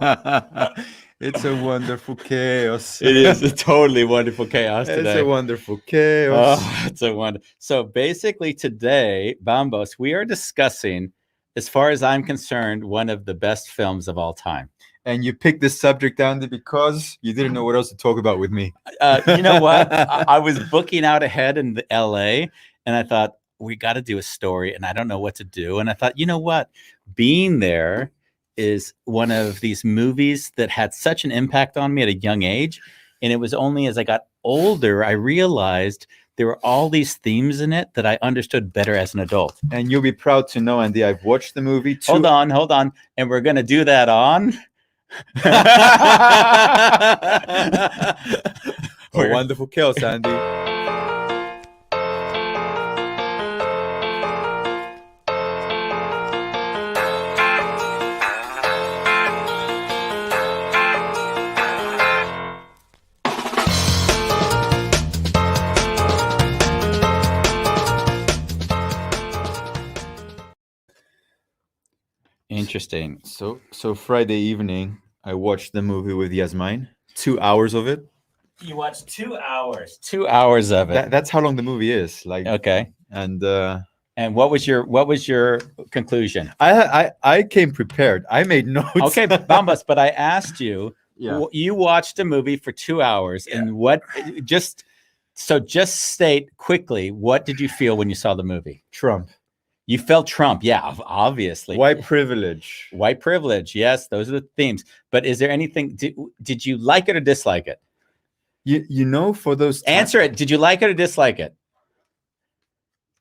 It's a wonderful chaos. It is a totally wonderful chaos It's a today. wonderful chaos. Oh, it's a wonder. So basically, today, Bambos, we are discussing, as far as I'm concerned, one of the best films of all time. And you picked this subject, Andy, because you didn't know what else to talk about with me. You know what? I was booking out ahead in the LA, and I thought we got to do a story, and I don't know what to do. And I thought, you know what? Being There is one of these movies that had such an impact on me at a young age, and it was only as I got older I realized there were all these themes in it that I understood better as an adult. And you'll be proud to know, Andy, I've watched the movie too. Hold on, and we're gonna do that on. A wonderful chaos, Andy. Interesting. So Friday evening, I watched the movie with Yasmine. 2 hours of it. You watched 2 hours. 2 hours of it. That's how long the movie is. Like, okay. And what was your conclusion? I came prepared. I made notes. Okay, Bambas, but I asked you. Yeah. You watched a movie for 2 hours, and what? Just state quickly, what did you feel when you saw the movie? Trump. You felt Trump, yeah, obviously. White privilege. White privilege, yes, those are the themes. But is there anything? Did you like it or dislike it? You know, for those answer it. Did you like it or dislike it?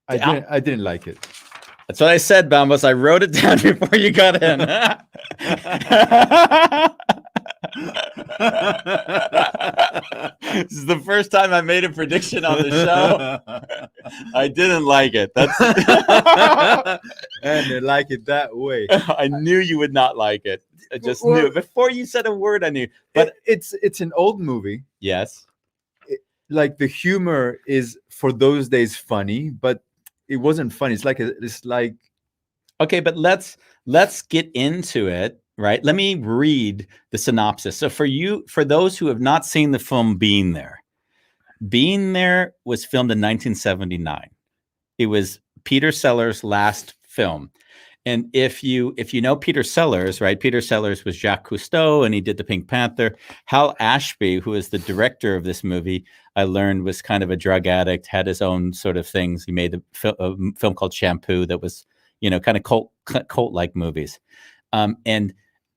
I didn't like it. That's what I said, Bambos. I wrote it down before you got in. This is the first time I made a prediction on the show. I didn't like it. That's and they like it that way. I knew you would not like it. I just knew before you said a word. I knew. But it's an old movie. Yes. Like the humor is for those days funny, but it wasn't funny. It's like okay, but let's get into it. Right. Let me read the synopsis. So for those who have not seen the film Being There was filmed in 1979. It was Peter Sellers' last film. And if you know Peter Sellers, right? Peter Sellers was Jacques Cousteau, and he did the Pink Panther. Hal Ashby, who is the director of this movie, I learned was kind of a drug addict, had his own sort of things. He made a film called Shampoo that was, kind of cult-like movies. And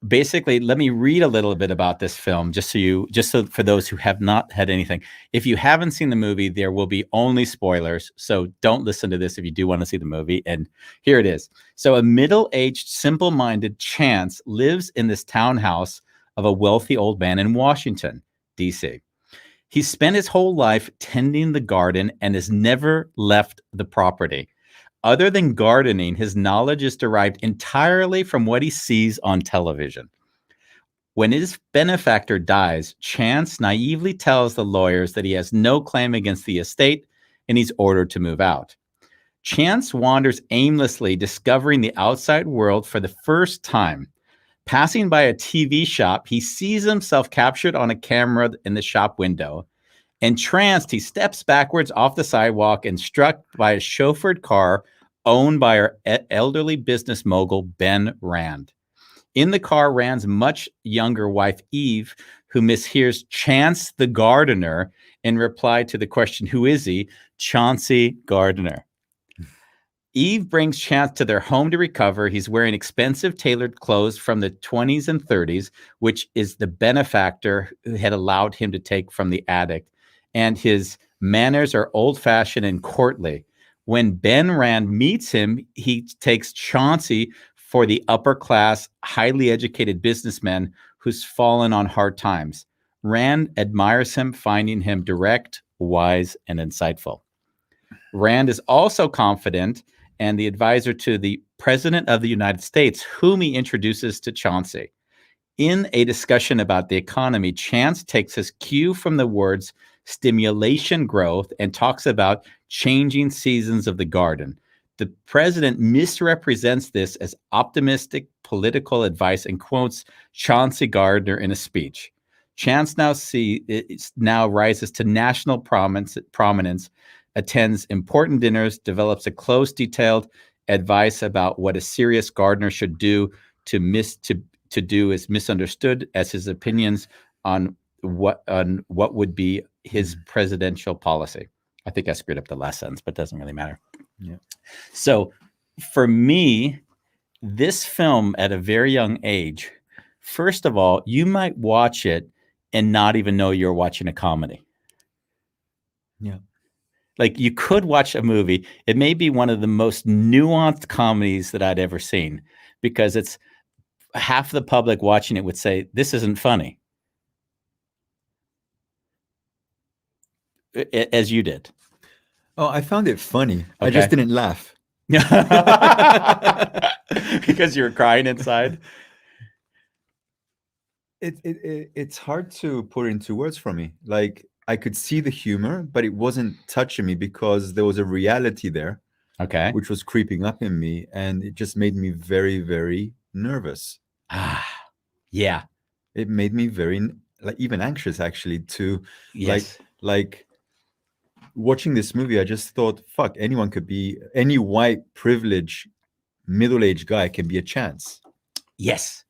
basically, let me read a little bit about this film, just so for those who have not had anything. If you haven't seen the movie, there will be only spoilers. So don't listen to this if you do want to see the movie. And here it is. So a middle-aged, simple-minded Chance lives in this townhouse of a wealthy old man in Washington, D.C. He spent his whole life tending the garden and has never left the property. Other than gardening, his knowledge is derived entirely from what he sees on television. When his benefactor dies, Chance naively tells the lawyers that he has no claim against the estate and he's ordered to move out. Chance wanders aimlessly, discovering the outside world for the first time. Passing by a TV shop, he sees himself captured on a camera in the shop window. Entranced, he steps backwards off the sidewalk and struck by a chauffeured car owned by our elderly business mogul, Ben Rand. In the car, Rand's much younger wife, Eve, who mishears Chance the gardener in reply to the question, who is he? Chauncey Gardner. Eve brings Chance to their home to recover. He's wearing expensive tailored clothes from the 20s and 30s, which is the benefactor who had allowed him to take from the addict. And his manners are old-fashioned and courtly. When Ben Rand meets him, he takes Chauncey for the upper-class, highly educated businessman who's fallen on hard times. Rand admires him, finding him direct, wise, and insightful. Rand is also confident and the advisor to the President of the United States, whom he introduces to Chauncey. In a discussion about the economy, Chance takes his cue from the words stimulation growth and talks about changing seasons of the garden. The president misrepresents this as optimistic political advice and quotes Chauncey Gardner in a speech. Chance now rises to national prominence, attends important dinners, develops a close, detailed advice about what a serious Gardner should do to do is misunderstood as his opinions on what would be his presidential policy. I think I screwed up the last sentence, but it doesn't really matter. Yeah. So for me, this film at a very young age, first of all, you might watch it and not even know you're watching a comedy. Yeah. Like you could watch a movie. It may be one of the most nuanced comedies that I'd ever seen because it's half the public watching it would say, this isn't funny. As you did. Oh, I found it funny. Okay. I just didn't laugh. Because you were crying inside. It's hard to put into words for me. Like I could see the humor, but it wasn't touching me because there was a reality there, Okay. which was creeping up in me, and it just made me very, very nervous. Yeah. It made me very even anxious actually to Yes. like watching this movie. I just thought, fuck, any white privileged middle-aged guy can be a Chance. Yes.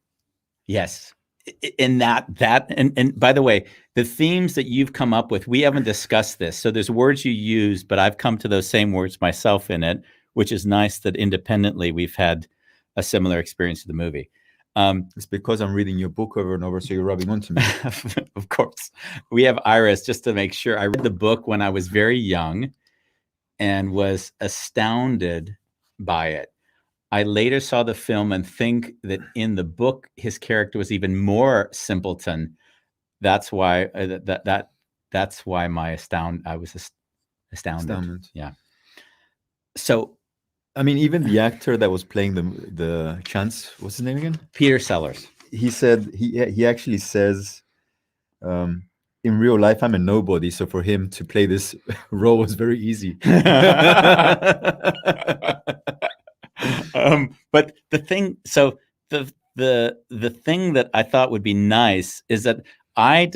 And and by the way, the themes that you've come up with, we haven't discussed this. So there's words you use, but I've come to those same words myself in it, which is nice that independently we've had a similar experience with the movie. It's because I'm reading your book over and over, so you're rubbing onto me. Of course. We have Iris, just to make sure. I read the book when I was very young and was astounded by it. I later saw the film and think that in the book, his character was even more simpleton. That's why that's why I was astounded. Yeah. So, I mean, even the actor that was playing the Chance, what's his name again? Peter Sellers. He said he actually says, in real life, I'm a nobody. So for him to play this role was very easy. But the thing that I thought would be nice is that I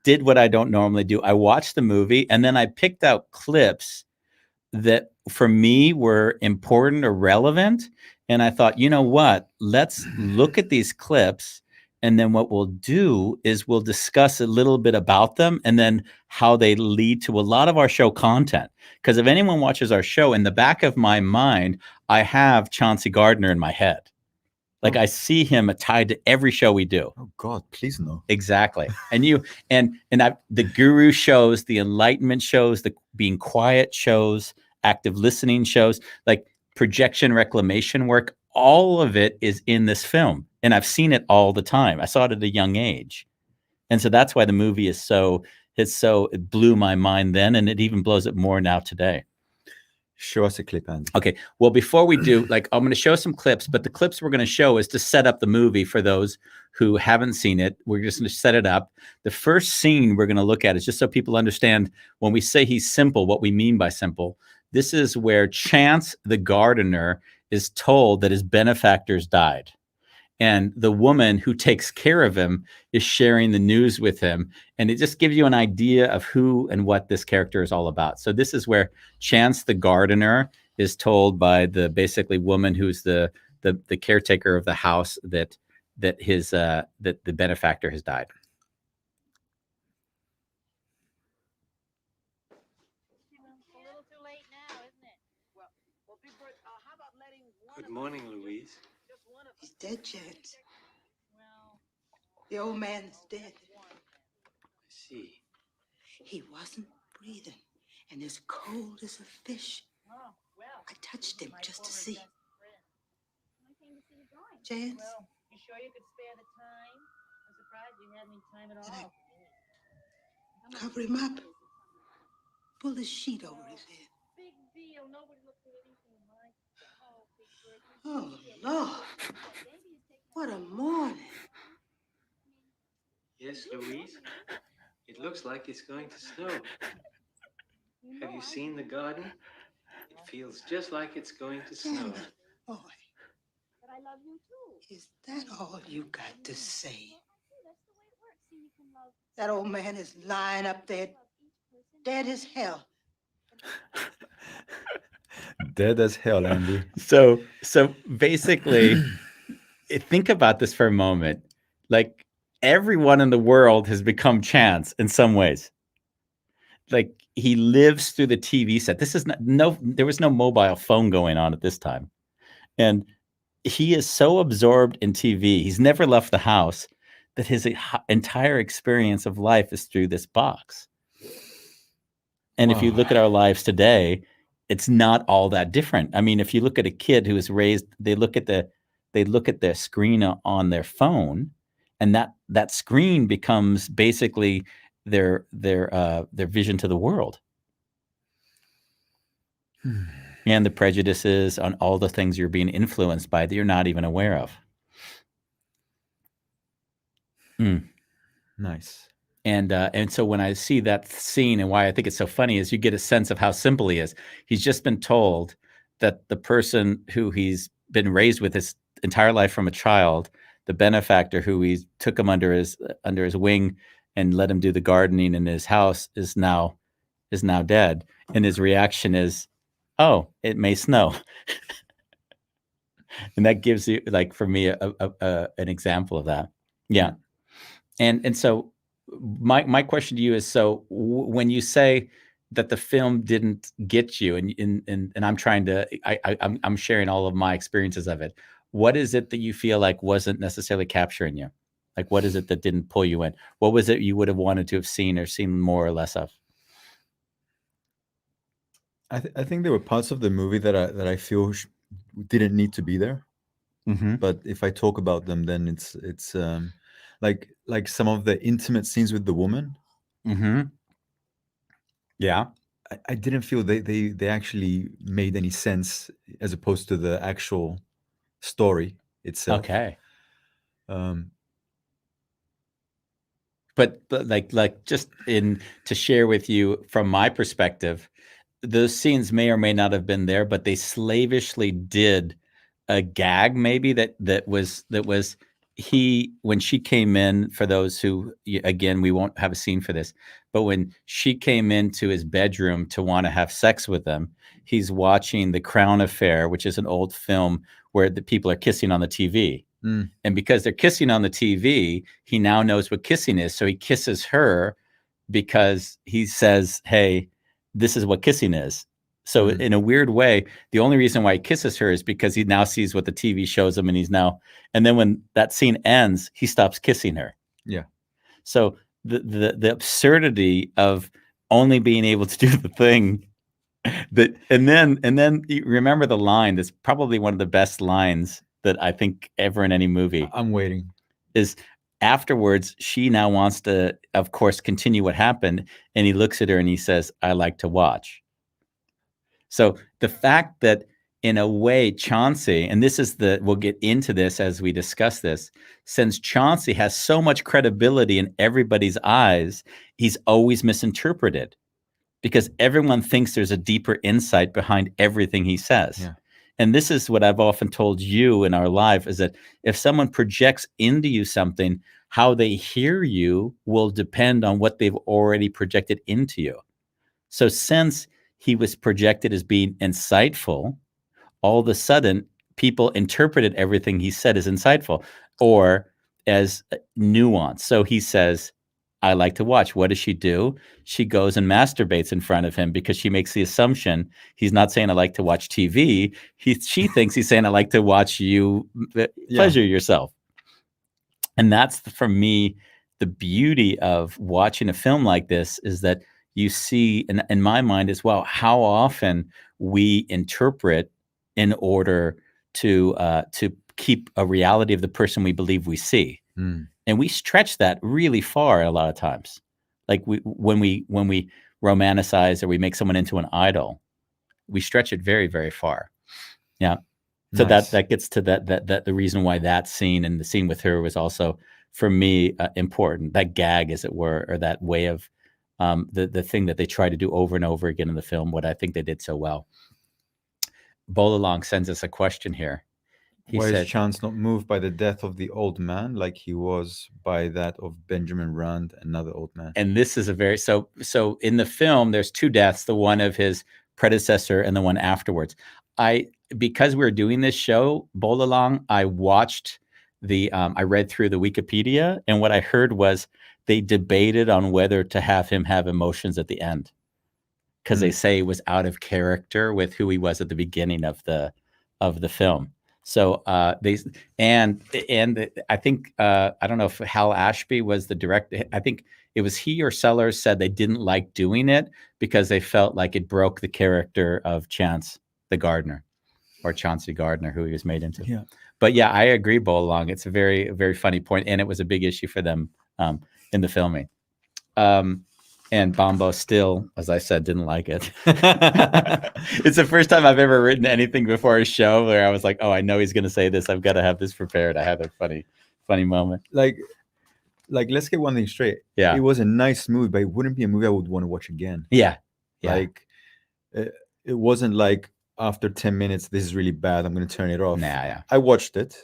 did what I don't normally do. I watched the movie and then I picked out clips that for me were important or relevant. And I thought, you know what? Let's look at these clips. And then what we'll do is we'll discuss a little bit about them and then how they lead to a lot of our show content. Because if anyone watches our show, in the back of my mind, I have Chauncey Gardner in my head. Like I see him tied to every show we do. Oh God, please no. Exactly. And the guru shows, the enlightenment shows, the being quiet shows, active listening shows, like projection reclamation work, all of it is in this film. And I've seen it all the time. I saw it at a young age. And so that's why the movie it blew my mind then, and it even blows it more now today. Show us a clip, Andy. Okay. Well, before we do, I'm going to show some clips, but the clips we're going to show is to set up the movie for those who haven't seen it. We're just going to set it up. The first scene we're going to look at is just so people understand when we say he's simple, what we mean by simple. This is where Chance, the gardener, is told that his benefactors died. And the woman who takes care of him is sharing the news with him. And it just gives you an idea of who and what this character is all about. So this is where Chance the gardener is told by the basically woman who's the caretaker of the house that the benefactor has died. Good morning, Louise. He's dead, Chance. The old man's dead. I see. He wasn't breathing and as cold as a fish. I touched him just to see. Chance? You sure you could spare the time? I'm surprised you had any time at all. Cover him up. Pull the sheet over his head. Big deal. Nobody looks at anything like. Oh, Lord. What a morning. Yes, Louise. It looks like it's going to snow. Have you seen the garden? It Feels just like it's going to snow. Santa, boy, But I love you too. is that all you got to say? That's the way it works. See, you can love That old man is lying up there, each person. dead as hell. Dead as hell, Andy. So basically, think about this for a moment. Like everyone in the world has become Chance in some ways. Like he lives through the TV set. This is there was no mobile phone going on at this time. And he is so absorbed in TV. He's never left the house that his entire experience of life is through this box. And if you look at our lives today, it's not all that different. I mean, if you look at a kid who is raised, they look at the screen on their phone, and that screen becomes basically their vision to the world. And the prejudices on all the things you're being influenced by that you're not even aware of. Nice. And so when I see that scene, and why I think it's so funny is you get a sense of how simple he is. He's just been told that the person who he's been raised with his entire life from a child, the benefactor who he took him under his wing and let him do the gardening in his house is now dead. And his reaction is, "Oh, it may snow." And that gives you, like, for me, an example of that. Yeah. And so my question to you is, so when you say that the film didn't get you, and I'm trying to, I'm sharing all of my experiences of it. What is it that you feel like wasn't necessarily capturing you? Like, what is it that didn't pull you in? What was it you would have wanted to have seen or seen more or less of? I think there were parts of the movie that I feel didn't need to be there. Mm-hmm. But if I talk about them, then it's like some of the intimate scenes with the woman. Mm-hmm. Yeah. I didn't feel they actually made any sense as opposed to the actual story itself. Okay. Um, But like just to share with you from my perspective, those scenes may or may not have been there, but they slavishly did a gag maybe that was when she came in, for those who, again, we won't have a scene for this, but when she came into his bedroom to want to have sex with him, he's watching The Crown Affair, which is an old film where the people are kissing on the TV. And because they're kissing on the TV, he now knows what kissing is. So he kisses her because he says, "Hey, this is what kissing is." So in a weird way, the only reason why he kisses her is because he now sees what the TV shows him, and then when that scene ends, he stops kissing her. Yeah. So the absurdity of only being able to do the thing that, and then you remember the line that's probably one of the best lines that I think ever in any movie. I'm waiting. Is afterwards, she now wants to, of course, continue what happened, and he looks at her and he says, "I like to watch." So the fact that, in a way, Chauncey, and we'll get into this as we discuss this, since Chauncey has so much credibility in everybody's eyes, he's always misinterpreted because everyone thinks there's a deeper insight behind everything he says. Yeah. And this is what I've often told you in our life, is that if someone projects into you something, how they hear you will depend on what they've already projected into you. So since he was projected as being insightful, all of a sudden people interpreted everything he said as insightful or as nuanced. So he says, "I like to watch." What does she do? She goes and masturbates in front of him because she makes the assumption he's not saying, "I like to watch TV." She thinks he's saying, "I like to watch you pleasure yourself." And that's, for me, the beauty of watching a film like this, is that you see, in my mind as well, how often we interpret in order to keep a reality of the person we believe we see. And we stretch that really far a lot of times. Like when we romanticize or we make someone into an idol, we stretch it very, very far. Yeah. So Nice. that gets to that the reason why that scene and the scene with her was also, for me, important. That gag, as it were, or that way of the thing that they try to do over and over again in the film, what I think they did so well. Bolalong sends us a question here. He Why said, is Chance not moved by the death of the old man like he was by that of Benjamin Rand, another old man? and this is a very so in the film there's two deaths, the one of his predecessor and the one afterwards. Because we were doing this show, Bolalong, I watched I read through the Wikipedia, and what I heard was they debated on whether to have him have emotions at the end, because they say it was out of character with who he was at the beginning of the film. So I think I don't know if Hal Ashby was the director. I think it was he or Sellers said they didn't like doing it because they felt like it broke the character of Chance the gardener, or Chauncey Gardner, who he was made into. Yeah. But yeah, I agree, Bolalong. It's a very, very funny point, and it was a big issue for them in the filming. And Bombo still, as I said, didn't like it. It's the first time I've ever written anything before a show where I was like, oh, I know he's going to say this. I've got to have this prepared. I had a funny moment. Like, let's get one thing straight. Yeah. It was a nice movie, but it wouldn't be a movie I would want to watch again. Yeah. Like, it wasn't like after 10 minutes, this is really bad, I'm going to turn it off. Yeah. I watched it,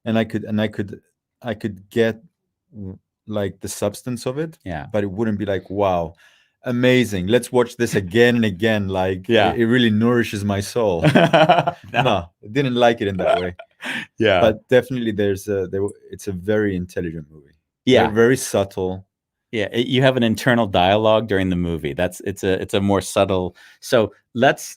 and I could get like the substance of it. Yeah. But it wouldn't be like, wow, amazing, let's watch this again and again. Like, Yeah. it really nourishes my soul. No. No, I didn't like it in that way. Yeah. But definitely it's a very intelligent movie. Yeah. Very, very subtle. Yeah, you have an internal dialogue during the movie. It's a more subtle. So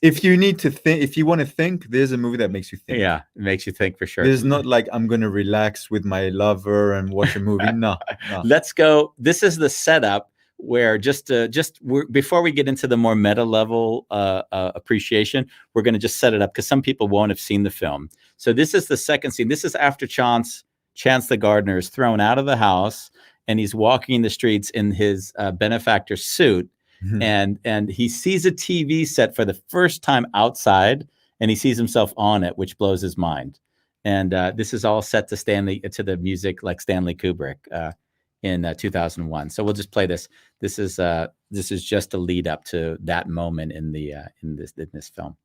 if you need to think, if you want to think, there's a movie that makes you think. Yeah, it makes you think for sure. There's not like I'm gonna relax with my lover and watch a movie. No. Let's go. This is the setup where before we get into the more meta level appreciation, we're going to just set it up because some people won't have seen the film. So this is the second scene. This is after Chance the gardener is thrown out of the house, and he's walking the streets in his benefactor suit. Mhm. And he sees a TV set for the first time outside, and he sees himself on it, which blows his mind. And this is all set to the music like Stanley Kubrick in 2001. So we'll just play this. This is just a lead up to that moment in this film.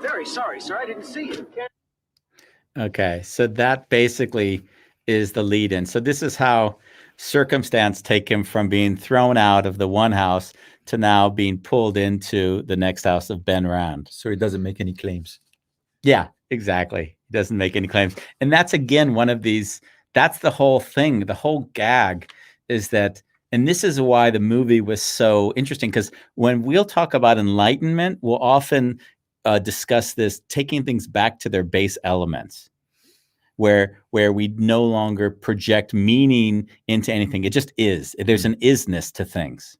Very sorry, sir. I didn't see you. Okay, so that basically is the lead in. So this is how circumstance take him from being thrown out of the one house to now being pulled into the next house of Ben Rand. So he doesn't make any claims. Yeah, exactly. He doesn't make any claims. And that's, again, one of these, that's the whole thing. The whole gag is that, and this is why the movie was so interesting, because when we'll talk about enlightenment, we'll often discuss this, taking things back to their base elements, where we no longer project meaning into anything. It just is. There's an isness to things.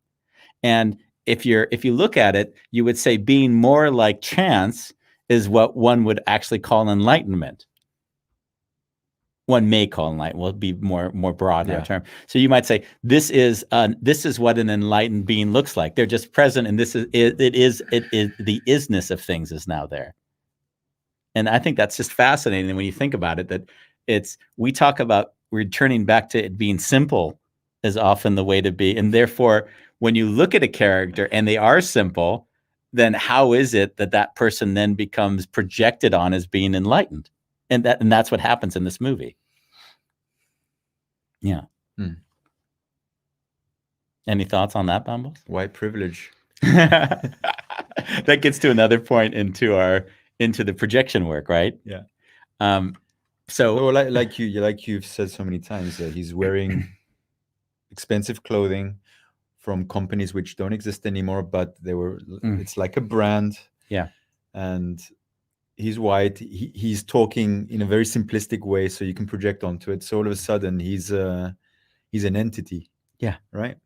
And if you look at it, you would say being more like Chance is what one would actually call enlightenment. One may call enlightenment. Will be more broad in our term. So you might say this is what an enlightened being looks like. They're just present, and it is the isness of things is now there. And I think that's just fascinating when you think about it. That we talk about returning back to it being simple is often the way to be, and therefore, when you look at a character and they are simple, then how is it that person then becomes projected on as being enlightened? And that's what happens in this movie. Yeah. Any thoughts on that, Bambos? White privilege. That gets to another point into the projection work, right? Yeah. So Well, like you've said so many times, he's wearing expensive clothing from companies which don't exist anymore, but they were. It's like a brand. Yeah. And he's white. He's talking in a very simplistic way, so you can project onto it. So all of a sudden, he's an entity. Yeah. Right.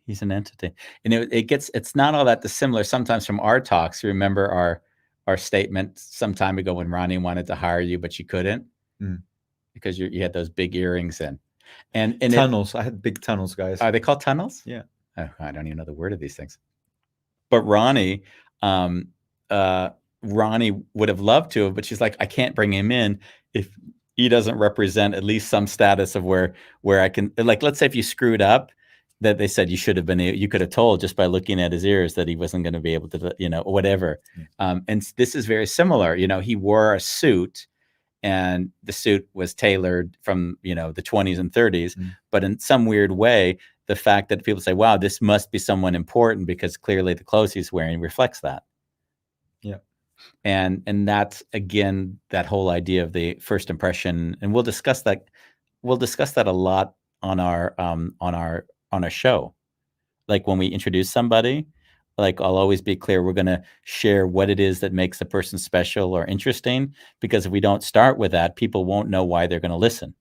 He's an entity, and it's not all that dissimilar sometimes from our talks. You remember our statement some time ago when Ronnie wanted to hire you, but you couldn't because you had those big earrings in, and tunnels. I had big tunnels, guys. Are they called tunnels? Yeah. Oh, I don't even know the word of these things. But Ronnie would have loved to, but she's like, I can't bring him in if he doesn't represent at least some status of where I can, like, let's say if you screwed up, that they said you could have told just by looking at his ears that he wasn't going to be able to, whatever. And this is very similar. He wore a suit, and the suit was tailored from, the 20s and 30s. But in some weird way, the fact that people say, wow, this must be someone important because clearly the clothes he's wearing reflects that. Yeah. And that's, again, that whole idea of the first impression. And we'll discuss that a lot on our show. Like when we introduce somebody, like I'll always be clear, we're going to share what it is that makes the person special or interesting, because if we don't start with that, people won't know why they're going to listen.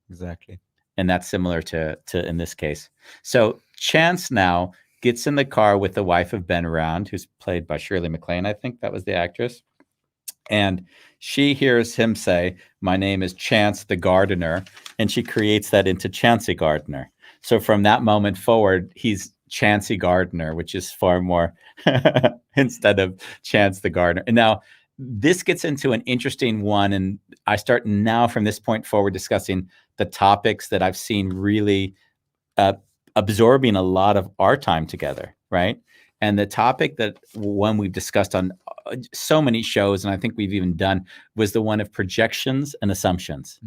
Exactly. And that's similar to in this case. So Chance now gets in the car with the wife of Ben Round, who's played by Shirley MacLaine. I think that was the actress. And she hears him say, my name is Chance the Gardener. And she creates that into Chancey Gardener. So from that moment forward, he's Chancey Gardener, which is far more instead of Chance the Gardener. And now this gets into an interesting one. And I start now from this point forward discussing the topics that I've seen really absorbing a lot of our time together, right? And the topic that one we've discussed on so many shows, and I think we've even done, was the one of projections and assumptions.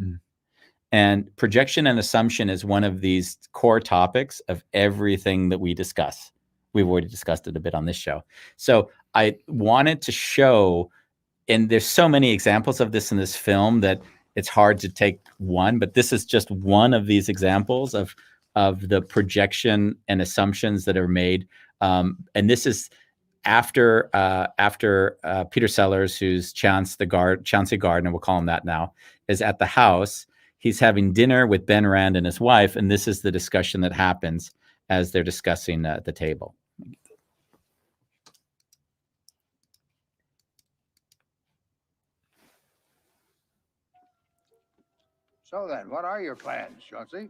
And projection and assumption is one of these core topics of everything that we discuss. We've already discussed it a bit on this show. So I wanted to show, and there's so many examples of this in this film that it's hard to take one, but this is just one of these examples of the projection and assumptions that are made. And this is after Peter Sellers, who's Chancey Gardner, we'll call him that now, is at the house. He's having dinner with Ben Rand and his wife, and this is the discussion that happens as they're discussing the table. So then, what are your plans, Chauncey?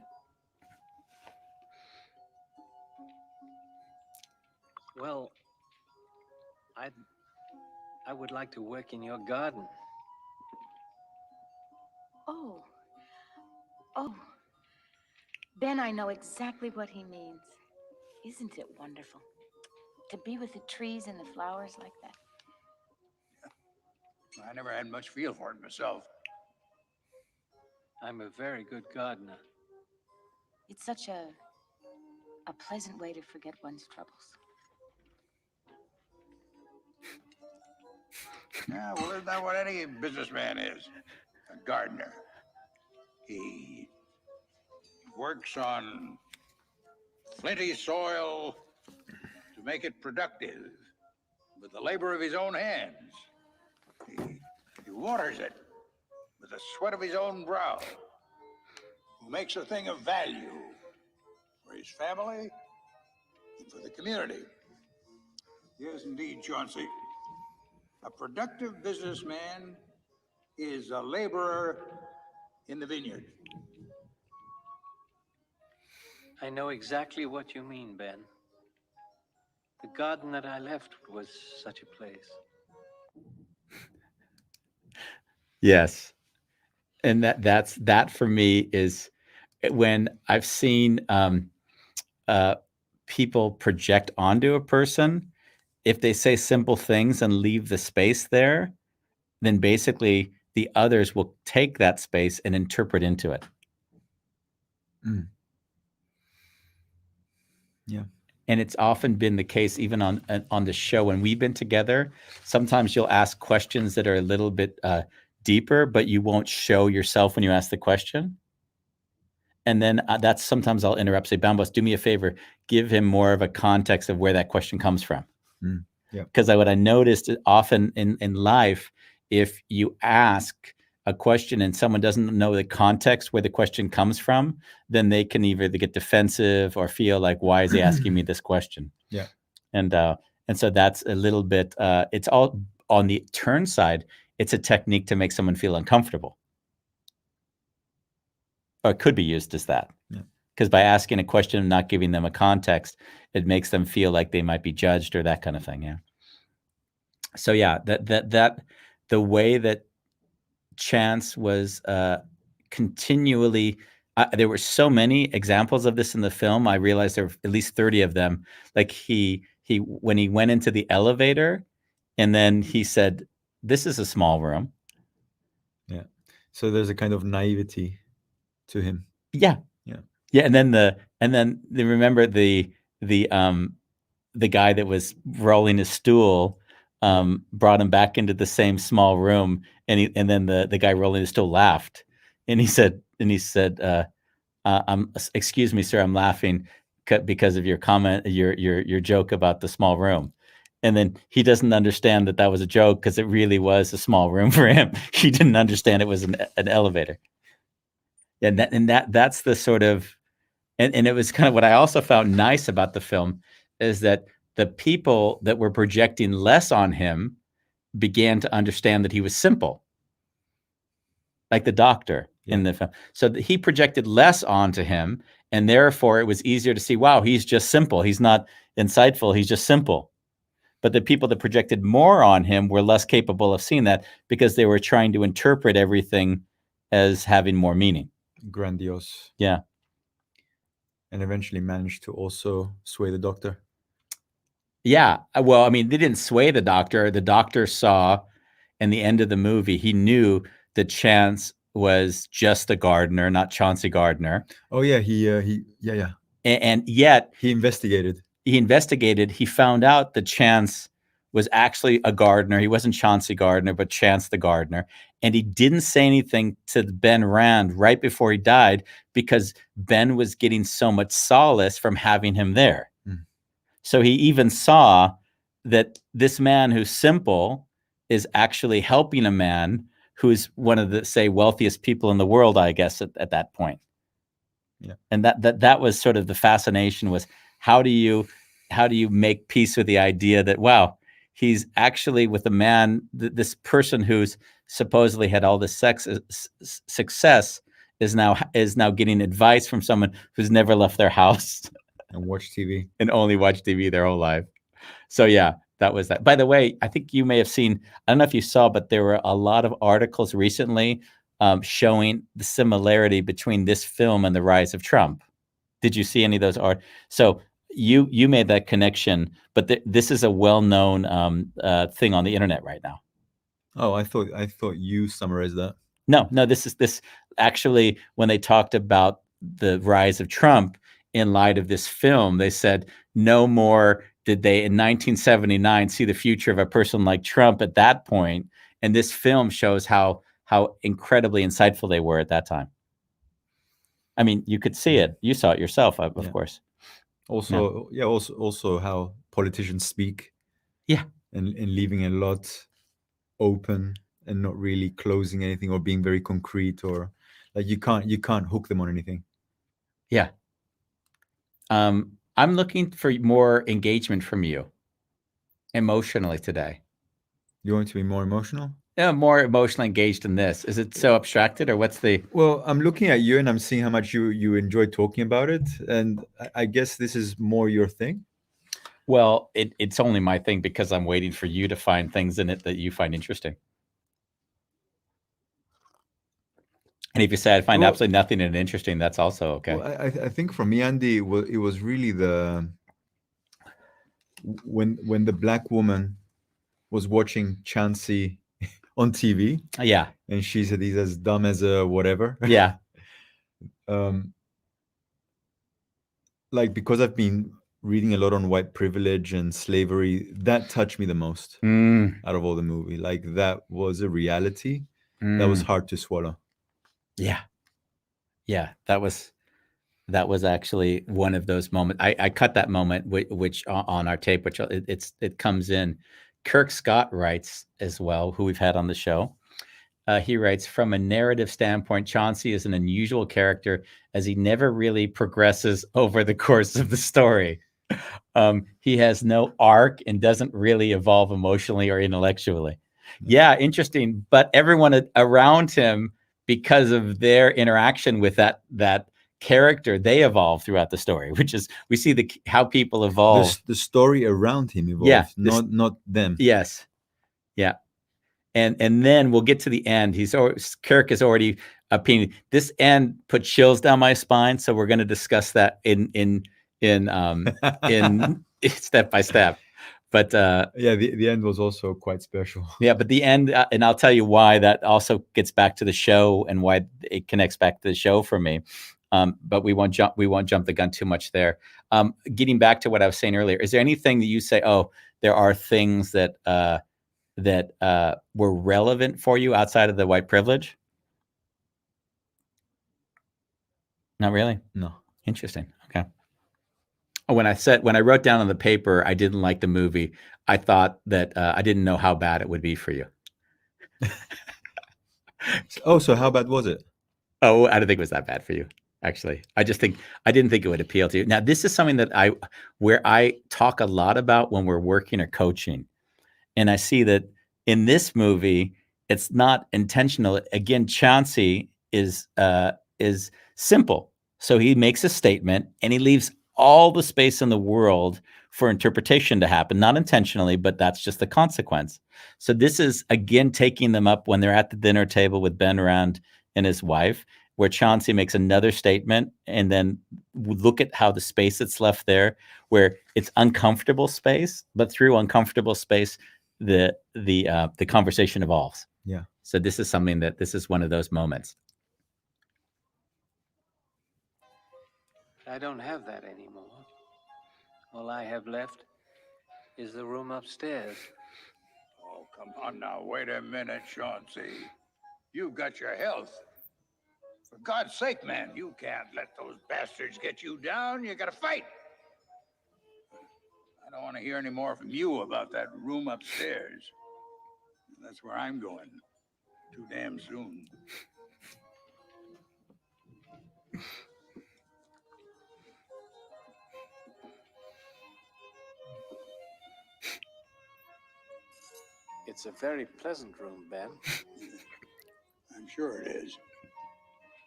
Well, I would like to work in your garden. Oh, Ben, I know exactly what he means. Isn't it wonderful to be with the trees and the flowers like that? I never had much feel for it myself. I'm a very good gardener. It's such a pleasant way to forget one's troubles. Yeah, well, isn't that what any businessman is? A gardener. He works on flinty soil to make it productive with the labor of his own hands. He waters it with the sweat of his own brow. Who makes a thing of value for his family and for the community. Yes, indeed, Chauncey. A productive businessman is a laborer in the vineyard. I know exactly what you mean, Ben. The garden that I left was such a place. Yes. And that for me is when I've seen people project onto a person. If they say simple things and leave the space there, then basically the others will take that space and interpret into it. Yeah. and it's often been the case even on the show when we've been together. Sometimes you'll ask questions that are a little bit deeper, but you won't show yourself when you ask the question. And then that's sometimes I'll interrupt, say, Bambos, do me a favor, give him more of a context of where that question comes from. Yeah. Because what I noticed often in life, if you ask a question and someone doesn't know the context where the question comes from, then they can either get defensive or feel like, why is he asking me this question? Yeah. And so that's a little bit, it's all on the turn side. It's a technique to make someone feel uncomfortable. Or it could be used as that. Because by asking a question and not giving them a context, it makes them feel like they might be judged or that kind of thing. Yeah. So yeah, that the way that Chance was continually, there were so many examples of this in the film. I realized there were at least 30 of them. Like he when he went into the elevator, and then he said, "This is a small room." Yeah. So there's a kind of naivety to him. Yeah. Yeah. And then remember the guy that was rolling his stool brought him back into the same small room, and then the guy rolling his stool laughed, and he said, excuse me, sir, I'm laughing because of your comment, your joke about the small room. And then he doesn't understand that was a joke because it really was a small room for him. He didn't understand it was an elevator. And that's the sort of, and it was kind of what I also found nice about the film is that the people that were projecting less on him began to understand that he was simple, like the doctor in the film. So he projected less onto him, and therefore it was easier to see, wow, he's just simple. He's not insightful. He's just simple. But the people that projected more on him were less capable of seeing that because they were trying to interpret everything as having more meaning. Grandiose. Yeah. And eventually managed to also sway the doctor. Yeah. Well, I mean, they didn't sway the doctor. The doctor saw in the end of the movie, he knew that Chance was just the gardener, not Chauncey Gardner. Oh yeah, And yet he investigated. He found out that Chance was actually a gardener. He wasn't Chauncey Gardner, but Chance the gardener. And he didn't say anything to Ben Rand right before he died because Ben was getting so much solace from having him there. So he even saw that this man who's simple is actually helping a man who's one of the, say, wealthiest people in the world, I guess, at that point. Yeah. And that was sort of the fascination was how do you make peace with the idea that, wow, he's actually with a man, this person who's supposedly had all this success is now getting advice from someone who's never left their house and watch TV and only watch TV their whole life. So yeah, that was that. By the way, I think you may have seen, I don't know if you saw, but there were a lot of articles recently showing the similarity between this film and the rise of Trump. Did you see any of those So you made that connection, but this is a well-known thing on the internet right now. Oh, I thought you summarized that. No, this actually, when they talked about the rise of Trump in light of this film, they said no more did they in 1979 see the future of a person like Trump at that point, and this film shows how incredibly insightful they were at that time. I mean, you could see it. You saw it yourself, of course. Also, also how politicians speak. Yeah. And leaving a lot open and not really closing anything or being very concrete, or like you can't hook them on anything. Yeah. I'm looking for more engagement from you emotionally today. You want to be more emotional? Yeah, more emotionally engaged in this. Is it so abstracted, or what's the? Well, I'm looking at you and I'm seeing how much you enjoy talking about it, and I guess this is more your thing. Well, it's only my thing because I'm waiting for you to find things in it that you find interesting. And if you say I find absolutely nothing in it interesting, that's also okay. Well, I think for me, Andy, it was really when the black woman was watching Chauncey on TV. Yeah. And she said he's as dumb as a whatever. Yeah. Like, because I've been reading a lot on white privilege and slavery. That touched me the most out of all the movie. Like, that was a reality that was hard to swallow. Yeah. That was actually one of those moments. I cut that moment, which on our tape, which it comes in. Kirk Scott writes as well, who we've had on the show. He writes, from a narrative standpoint, Chauncey is an unusual character as he never really progresses over the course of the story. He has no arc and doesn't really evolve emotionally or intellectually. Yeah, interesting. But everyone around him, because of their interaction with that character, they evolve throughout the story, which is, we see how people evolve. The story around him evolves, Yeah, not them. Yes. Yeah. And then we'll get to the end. Kirk is already opinion. This end put chills down my spine. So we're going to discuss that in step by step. But the end was also quite special. Yeah, but the end, and I'll tell you why that also gets back to the show and why it connects back to the show for me. But we won't jump the gun too much there. Getting back to what I was saying earlier, is there anything that you say, oh, there are things that were relevant for you outside of the white privilege? Not really? No. Interesting. Okay. When I wrote down on the paper, I didn't like the movie, I thought that I didn't know how bad it would be for you. Oh, so how bad was it? Oh, I don't think it was that bad for you, actually. I didn't think it would appeal to you. Now, this is something that where I talk a lot about when we're working or coaching. And I see that in this movie, it's not intentional. Again, Chauncey is simple. So he makes a statement and he leaves all the space in the world for interpretation to happen, not intentionally, but that's just the consequence. So this is, again, taking them up when they're at the dinner table with Ben Rand and his wife, where Chauncey makes another statement, and then look at how the space that's left there, where it's uncomfortable space, but through uncomfortable space, the conversation evolves. Yeah. So this is one of those moments. I don't have that anymore. All I have left is the room upstairs. Oh, come on now. Wait a minute, Chauncey. You've got your health. For God's sake, man, you can't let those bastards get you down. You gotta fight. I don't want to hear any more from you about that room upstairs. That's where I'm going. Too damn soon. It's a very pleasant room, Ben. I'm sure it is.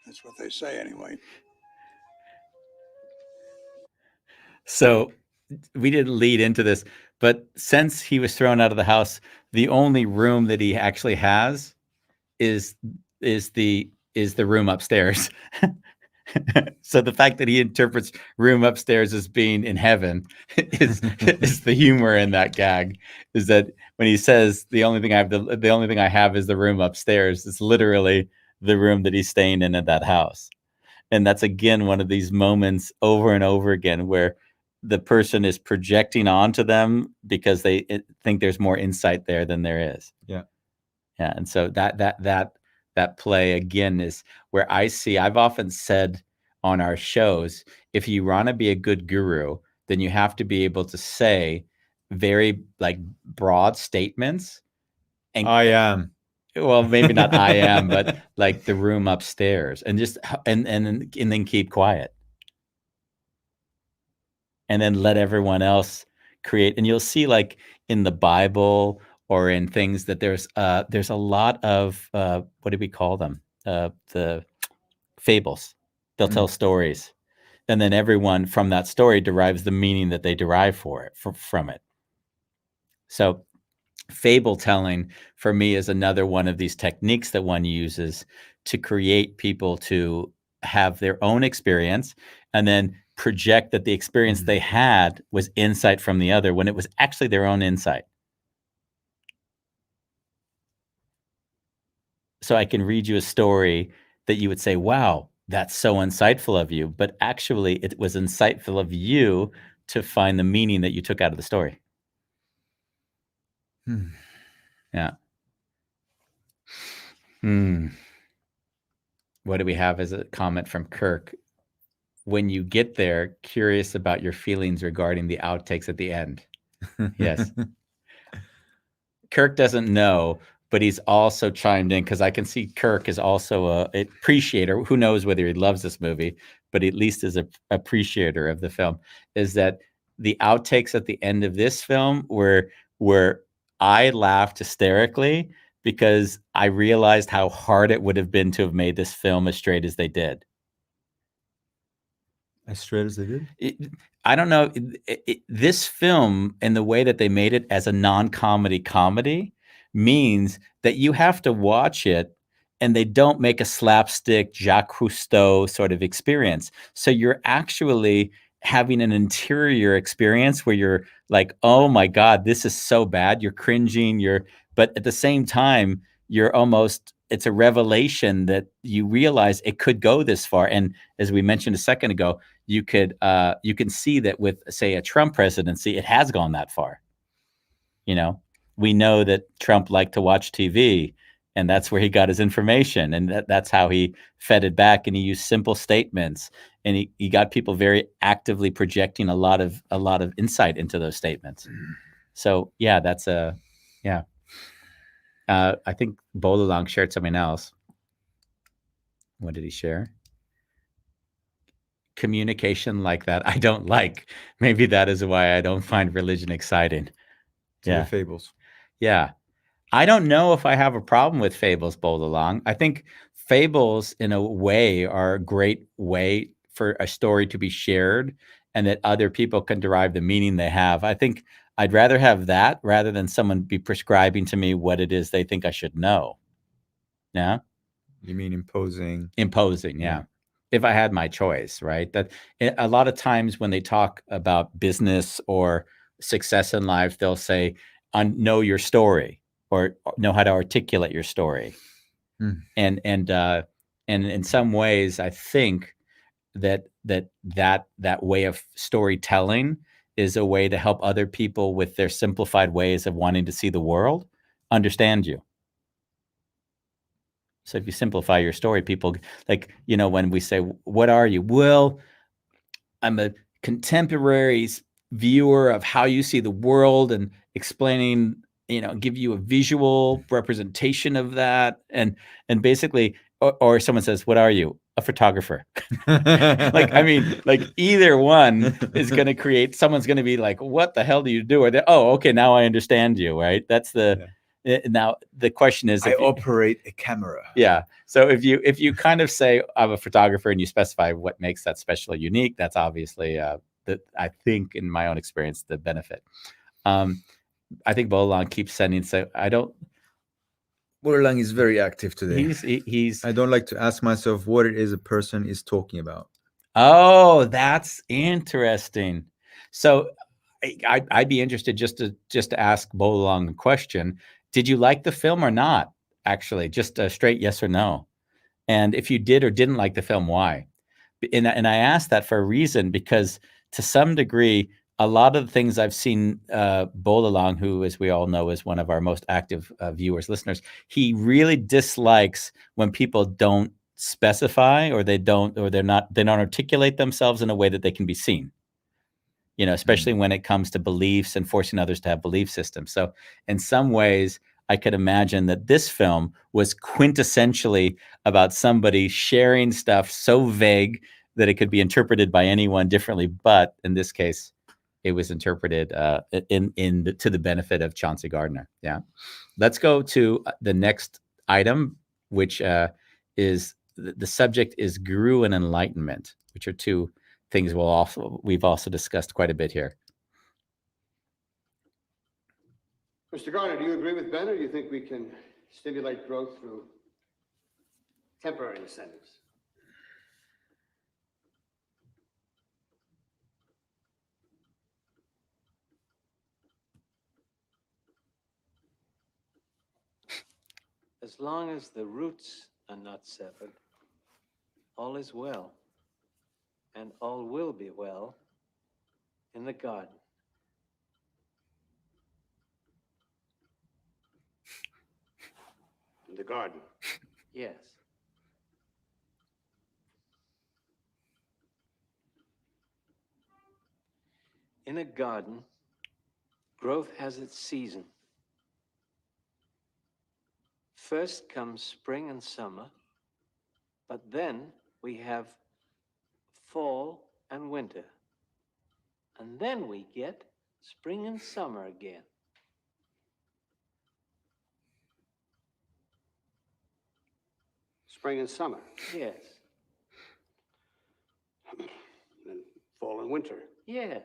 That's what they say anyway. So we didn't lead into this, but since he was thrown out of the house, the only room that he actually has is the room upstairs. So the fact that he interprets room upstairs as being in heaven is the humor in that gag. Is that when he says the only thing I have is the room upstairs, it's literally the room that he's staying in at that house. And that's, again, one of these moments over and over again where the person is projecting onto them because they think there's more insight there than there is. Yeah. Yeah. And so that play, again, is where I've often said on our shows, if you want to be a good guru, then you have to be able to say very broad statements. And I am. Well, maybe not I am, but like the room upstairs, and just and then keep quiet. And then let everyone else create. And you'll see, like in the Bible or in things, that there's a lot of what do we call them? The fables. They'll tell stories, and then everyone from that story derives the meaning that they derive from it. So fable telling for me is another one of these techniques that one uses to create people to have their own experience and then project that the experience they had was insight from the other when it was actually their own insight. So I can read you a story that you would say, wow, that's so insightful of you. But actually, it was insightful of you to find the meaning that you took out of the story? Yeah. What do we have as a comment from Kirk? When you get there, curious about your feelings regarding the outtakes at the end. Yes. Kirk doesn't know, but he's also chimed in because I can see Kirk is also a appreciator. Who knows whether he loves this movie, but at least is a appreciator of the film. Is that the outtakes at the end of this film where I laughed hysterically because I realized how hard it would have been to have made this film as straight as they did. As straight as they did? I don't know. This film and the way that they made it as a non-comedy comedy means that you have to watch it and they don't make a slapstick Jacques Cousteau sort of experience. So you're actually having an interior experience where you're like, oh my God, this is so bad. You're cringing. But at the same time, you're almost, it's a revelation that you realize it could go this far. And as we mentioned a second ago, you can see that with, say, a Trump presidency, it has gone that far. We know that Trump liked to watch TV, and that's where he got his information, and that's how he fed it back. And he used simple statements, and he got people very actively projecting a lot of insight into those statements. So yeah, that's yeah. I think Bolalang shared something else. What did he share? Communication like that I don't like. Maybe that is why I don't find religion exciting. To the Fables. Yeah. I don't know if I have a problem with Fables, Bolalang. I think Fables, in a way, are a great way for a story to be shared and that other people can derive the meaning they have. I think I'd rather have that rather than someone be prescribing to me what it is they think I should know. Yeah? You mean imposing? Imposing, yeah. If I had my choice, right? That a lot of times when they talk about business or success in life, they'll say, know your story or know how to articulate your story. And in some ways, I think that way of storytelling is a way to help other people with their simplified ways of wanting to see the world understand you. So if you simplify your story, people like, when we say, what are you? Well, I'm a contemporary viewer of how you see the world and explaining, give you a visual representation of that. And basically, or someone says, what are you? A photographer. Either one is going to create, someone's going to be like, what the hell do you do? Or oh, okay, now I understand you, right? That's now the question is, I operate a camera. Yeah. So if you kind of say I'm a photographer and you specify what makes that special or unique, that's obviously I think in my own experience the benefit. I think Bolalang keeps sending. So I don't. Bolalang is very active today. He's. I don't like to ask myself what it is a person is talking about. Oh, that's interesting. So I'd be interested just to ask Bolalang a question. Did you like the film or not? Actually, just a straight yes or no. And if you did or didn't like the film, why? And I asked that for a reason, because to some degree, a lot of the things I've seen, Bolalang, who, as we all know, is one of our most active viewers, listeners, he really dislikes when people don't specify or they don't articulate themselves in a way that they can be seen. Especially when it comes to beliefs and forcing others to have belief systems. So in some ways, I could imagine that this film was quintessentially about somebody sharing stuff so vague that it could be interpreted by anyone differently. But in this case, it was interpreted to the benefit of Chauncey Gardiner. Yeah. Let's go to the next item, which is the subject is Guru and Enlightenment, which are two things we've also discussed quite a bit here. Mr. Garner, do you agree with Ben, or do you think we can stimulate growth through temporary incentives? As long as the roots are not severed, all is well, and all will be well In the garden. In the garden. Yes. In a garden, growth has its season. First comes spring and summer, but then we have fall and winter. And then we get spring and summer again. Spring and summer. Yes. Then fall and winter. Yes.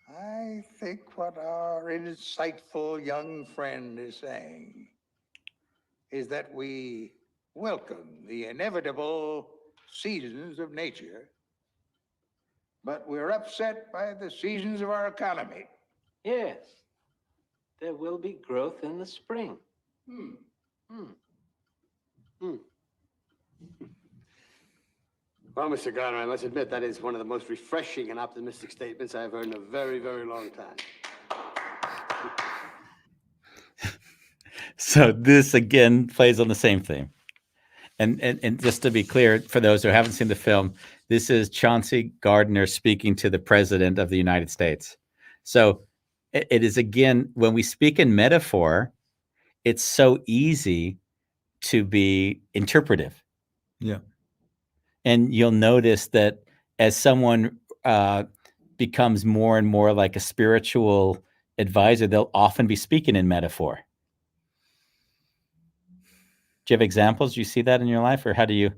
I think what our insightful young friend is saying is that we welcome the inevitable seasons of nature, but we're upset by the seasons of our economy. Yes. There will be growth in the spring. Well, Mr. Garner, I must admit that is one of the most refreshing and optimistic statements I've heard in a very, very long time. So this again plays on the same theme. And just to be clear, for those who haven't seen the film, this is Chauncey Gardner speaking to the President of the United States. So it is, again, when we speak in metaphor, it's so easy to be interpretive. Yeah. And you'll notice that as someone becomes more and more like a spiritual advisor, they'll often be speaking in metaphor. Do you have examples? Do you see that in your life, or how do you?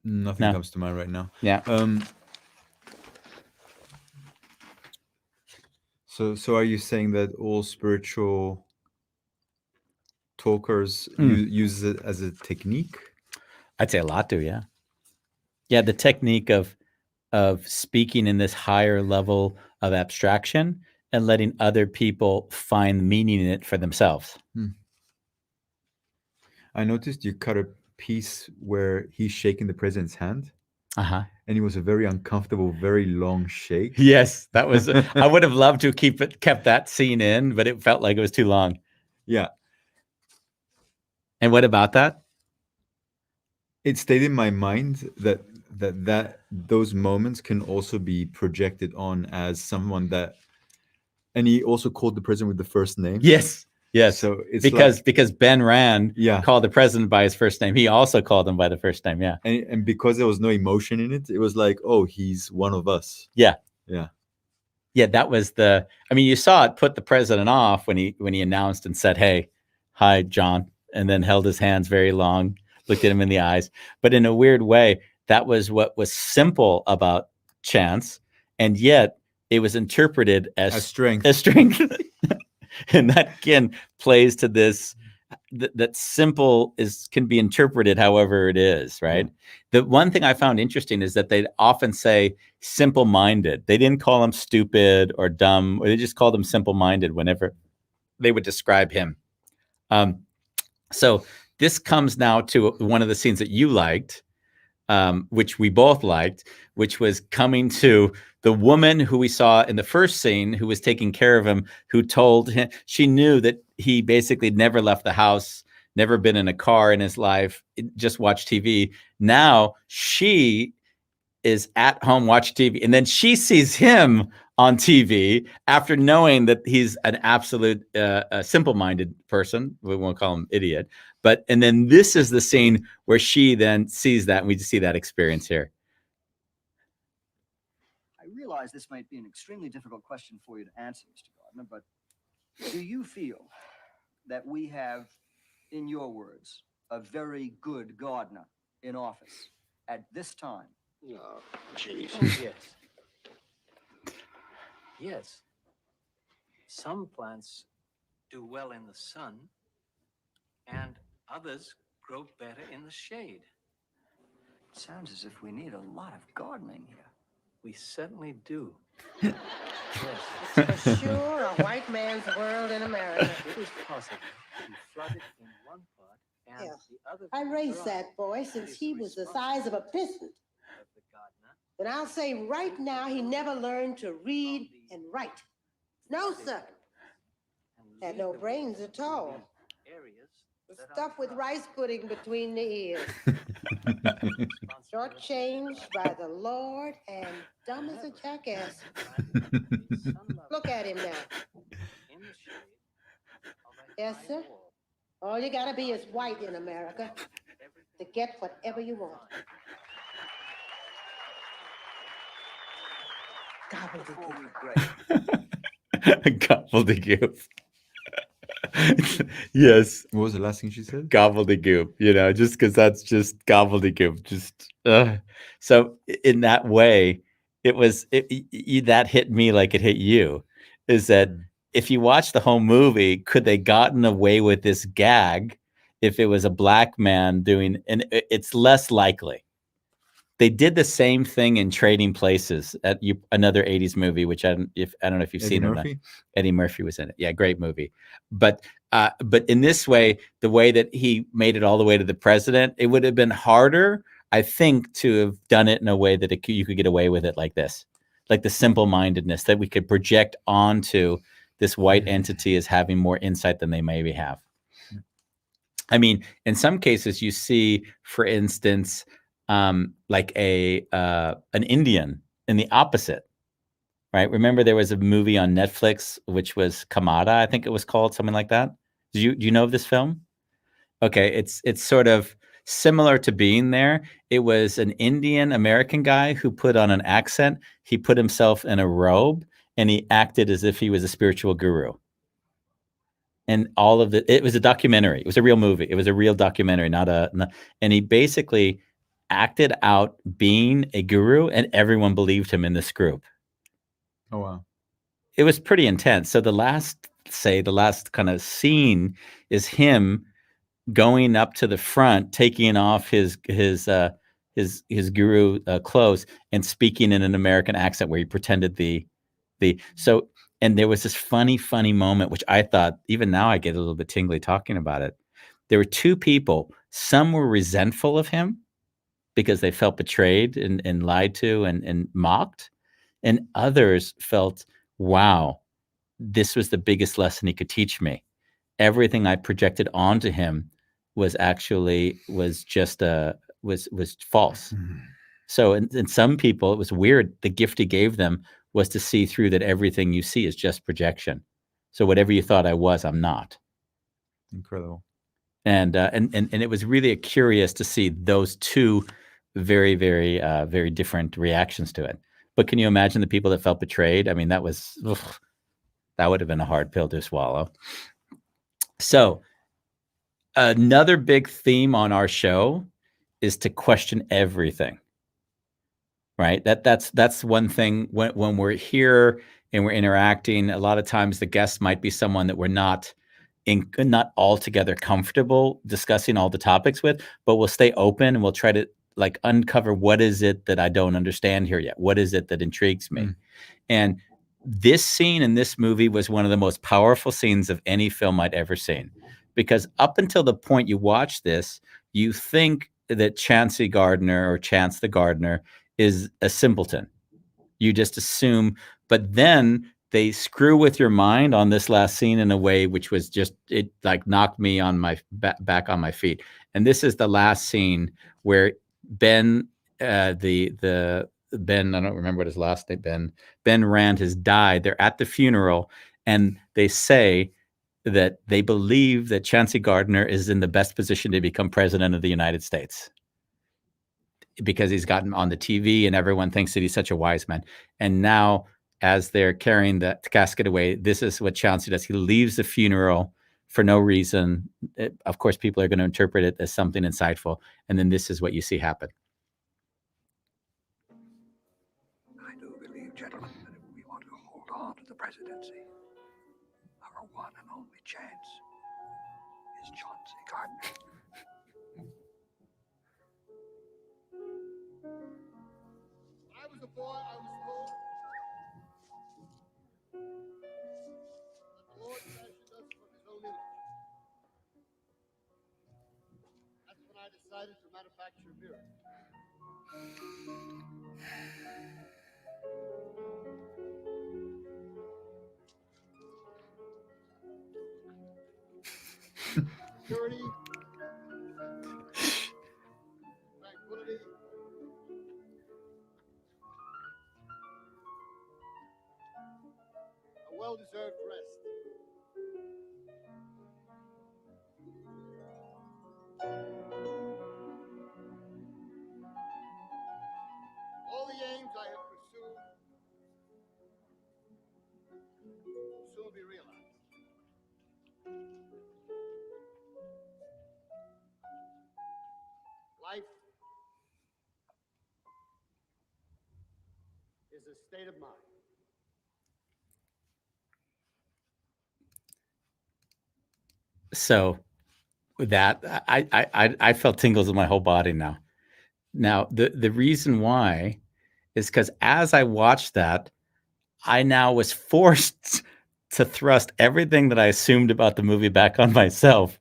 Nothing No. comes to mind right now. Yeah. So are you saying that all spiritual talkers use it as a technique? I'd say a lot do, yeah. Yeah, the technique of speaking in this higher level of abstraction and letting other people find meaning in it for themselves. I noticed you cut a piece where he's shaking the president's hand, Uh-huh. and it was a very uncomfortable, very long shake. Yes, that was. I would have loved to have kept that scene in, but it felt like it was too long. Yeah. And what about that? It stayed in my mind that those moments can also be projected on as someone that, and he also called the president with the first name. Yes. Yes. So it's because Ben Rand called the president by his first name. He also called him by the first name. Yeah. And because there was no emotion in it, it was like, oh, he's one of us. Yeah. Yeah. Yeah. That was you saw it put the president off when he announced and said, "Hey, hi, John," and then held his hands very long, looked at him in the eyes. But in a weird way, that was what was simple about Chance. And yet it was interpreted as strength. As strength. And that again plays to this that simple can be interpreted however it is, right? The one thing I found interesting is that they often say simple-minded. They didn't call him stupid or dumb, or they just called him simple-minded whenever they would describe him. So this comes now to one of the scenes that you liked, which we both liked, which was coming to the woman who we saw in the first scene, who was taking care of him, who told him, she knew that he basically never left the house, never been in a car in his life, just watched TV. Now she is at home watching TV, and then she sees him on TV after knowing that he's an absolute simple-minded person. We won't call him idiot. And then this is the scene where she then sees that, and we just see that experience here. I realize this might be an extremely difficult question for you to answer, Mr. Gardner, but do you feel that we have, in your words, a very good gardener in office at this time? Oh, jeez. Oh, yes. Yes. Some plants do well in the sun, and others grow better in the shade. It sounds as if we need a lot of gardening here. We certainly do. Yes. It's for sure a white man's world in America. It is possible to be flooded in one And Hell, the other I raised drive that boy since is he the was the size of a piston. of the gardener. And I'll say right now, he never learned to read and write. No, sir. And Had lead no the way brains at through all. the areas Was that are stuffed with dry. rice pudding between the ears. Shortchanged by the Lord and dumb as a jackass. Look at him now. In the shade of a Yes, high sir. wall. All you gotta be is white in America to get whatever you want. Before we break, Gobbledygook. Yes, What was the last thing she said? gobbledygook. You know, just because that's just gobbledygook. Just so in that way, that hit me like it hit you. Is that if you watch the whole movie, could they gotten away with this gag if it was a black man doing? And it's less likely. They did the same thing in Trading Places, another '80s movie, which I don't know if you've Eddie seen it. Murphy? Eddie Murphy was in it. Yeah, great movie. But in this way, the way that he made it all the way to the president, it would have been harder, I think, to have done it in a way that you could get away with it like this, like the simple-mindedness that we could project onto this white entity as having more insight than they maybe have. I mean, in some cases, you see, for instance, like an Indian in the opposite, right? Remember, there was a movie on Netflix which was Kamada, I think it was called, something like that. Do you know of this film? Okay, it's sort of similar to Being There. It was an Indian American guy who put on an accent. He put himself in a robe and he acted as if he was a spiritual guru. And it was a documentary. It was a real movie. It was a real documentary, and he basically acted out being a guru and everyone believed him in this group. Oh, wow. It was pretty intense. So the last kind of scene is him going up to the front, taking off his guru clothes and speaking in an American accent where he pretended so. And there was this funny moment, which I thought, even now I get a little bit tingly talking about it. There were two people. Some were resentful of him because they felt betrayed and lied to and mocked. And others felt, wow, this was the biggest lesson he could teach me. Everything I projected onto him was false. So in some people, it was weird. The gift he gave them was to see through that everything you see is just projection. So whatever you thought I was, I'm not. Incredible. And it was really curious to see those two very, very, very different reactions to it. But can you imagine the people that felt betrayed? I mean, that would have been a hard pill to swallow. So another big theme on our show is to question everything. Right. That's one thing when we're here and we're interacting. A lot of times the guest might be someone that we're not altogether comfortable discussing all the topics with, but we'll stay open and we'll try to like uncover what is it that I don't understand here yet. What is it that intrigues me? And this scene in this movie was one of the most powerful scenes of any film I'd ever seen, because up until the point you watch this, you think that Chance the gardener is a simpleton. You just assume, but then they screw with your mind on this last scene in a way which was just, it like knocked me on my back on my feet. And this is the last scene where Ben, Ben, I don't remember what his last name, Ben Rand has died. They're at the funeral and they say that they believe that Chauncey Gardner is in the best position to become president of the United States, because he's gotten on the TV and everyone thinks that he's such a wise man. And now, as they're carrying the casket away, this is what Chauncey does. He leaves the funeral for no reason. Of course, people are going to interpret it as something insightful. And then this is what you see happen. I do believe, gentlemen, that if we want to hold on to the presidency, our one and only chance is Chauncey Gardner. When I was a boy, I was told that the Lord fashioned us from his own image. revere it. Purity, tranquility, a well-deserved rest. All the aims I have pursued will soon be realized. Life is a state of mind. So with that, I felt tingles in my whole body now. Now the reason why is because as I watched that, I now was forced to thrust everything that I assumed about the movie back on myself.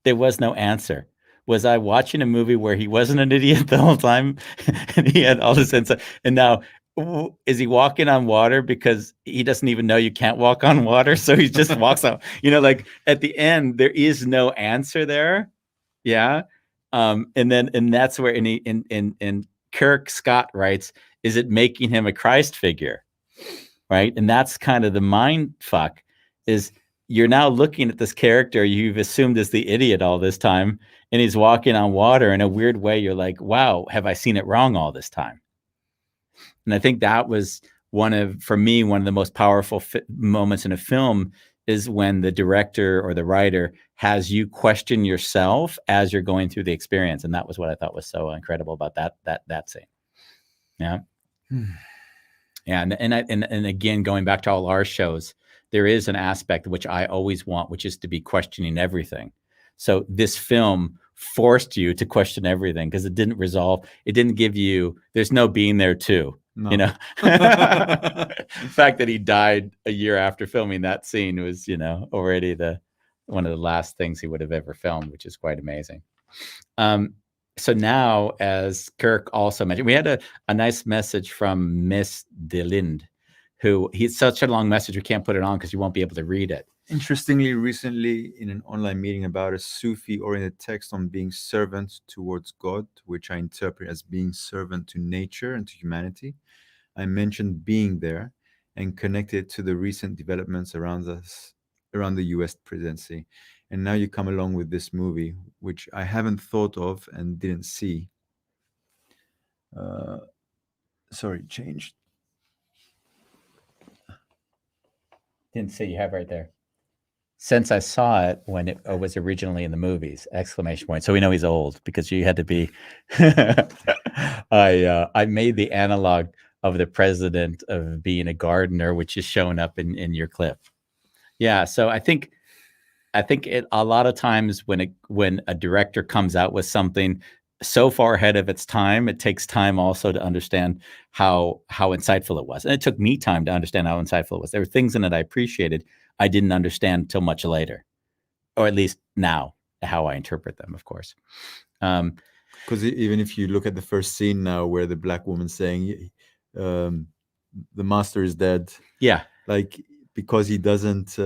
There was no answer. Was I watching a movie where he wasn't an idiot the whole time and he had all this insight? And now, is he walking on water because he doesn't even know you can't walk on water? So he just walks on, like at the end, there is no answer there. Yeah. And that's where in Kirk Scott writes, is it making him a Christ figure? Right. And that's kind of the mind fuck is you're now looking at this character you've assumed is the idiot all this time, and he's walking on water in a weird way. You're like, wow, have I seen it wrong all this time? And I think that was for me, one of the most powerful moments in a film is when the director or the writer has you question yourself as you're going through the experience. And that was what I thought was so incredible about that scene. Yeah. Yeah. And again, going back to all our shows, there is an aspect which I always want, which is to be questioning everything. So this film forced you to question everything because it didn't give you, there's no being there too. No. The fact that he died a year after filming that scene was, already one of the last things he would have ever filmed, which is quite amazing. So now, as Kirk also mentioned, we had a nice message from Miss DeLinde, who he's such a long message, we can't put it on because you won't be able to read it. Interestingly, recently in an online meeting about a Sufi-oriented text on being servant towards God, which I interpret as being servant to nature and to humanity, I mentioned being there and connected to the recent developments around the US presidency. And now you come along with this movie, which I haven't thought of and didn't see. Sorry, changed. Didn't see, you have right there. Since I saw it when it was originally in the movies, exclamation point. So we know he's old because you had to be. I made the analog of the president of being a gardener, which is showing up in your clip. Yeah, so I think it a lot of times when a director comes out with something so far ahead of its time, it takes time also to understand how insightful it was. And it took me time to understand how insightful it was. There were things in it I appreciated, I didn't understand until much later, or at least now, how I interpret them, of course. Because even if you look at the first scene now where the black woman's saying, the master is dead. Yeah. Like, because he doesn't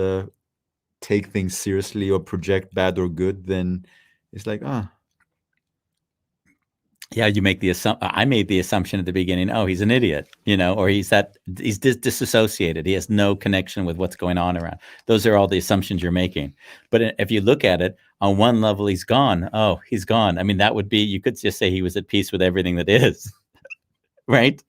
take things seriously or project bad or good, then it's like, yeah, you make the assumption. I made the assumption at the beginning, oh, he's an idiot, or he's disassociated. He has no connection with what's going on around. Those are all the assumptions you're making. But if you look at it, on one level, he's gone. Oh, he's gone. I mean, that would be, you could just say he was at peace with everything that is, right?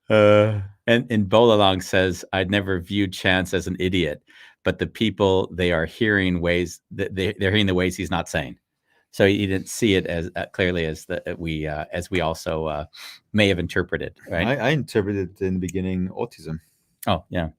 And Bolalong says, I'd never viewed Chance as an idiot, but the people they are hearing ways that they're hearing the ways he's not saying. So he didn't see it as clearly as we also may have interpreted. Right? I interpreted in the beginning autism. Oh yeah.